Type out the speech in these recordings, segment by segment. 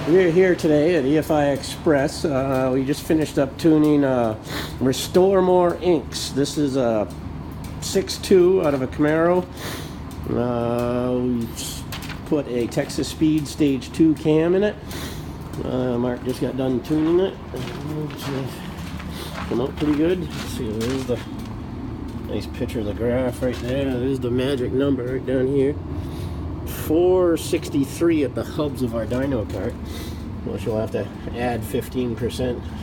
We're here today at EFI Express. We just finished up tuning Restore More Inks. This is a 6.2 out of a Camaro. We put a Texas Speed Stage 2 cam in it. Mark just got done tuning it. Come out pretty good. Let's see, there's the nice picture of the graph right there. There's the magic number right down here. 463 at the hubs of our dyno cart, which we'll have to add 15%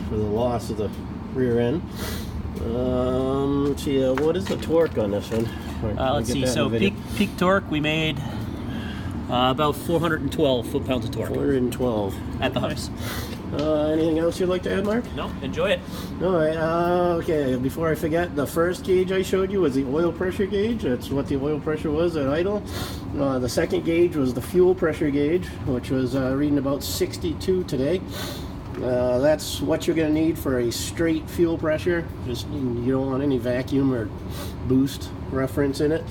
for the loss of the rear end. Let's see, what is the torque on this one? Let's see, so peak torque we made about 412 foot-pounds of torque. 412 at the hubs. Anything else you'd like to add, Mark? No, enjoy it. Alright, okay, before I forget, the first gauge I showed you was the oil pressure gauge. That's what the oil pressure was at idle. The second gauge was the fuel pressure gauge, which was reading about 62 today. That's what you're going to need for a straight fuel pressure. Just, you don't want any vacuum or boost reference in it.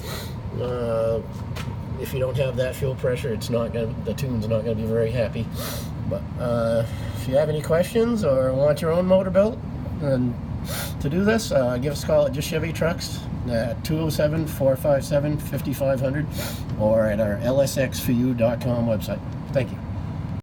If you don't have that fuel pressure, it's not going to, the tune's not going to be very happy. But if you have any questions or want your own motor built, and to do this, give us a call at Just Chevy Trucks at 207-457-5500 or at our lsxforyou.com website. Thank you.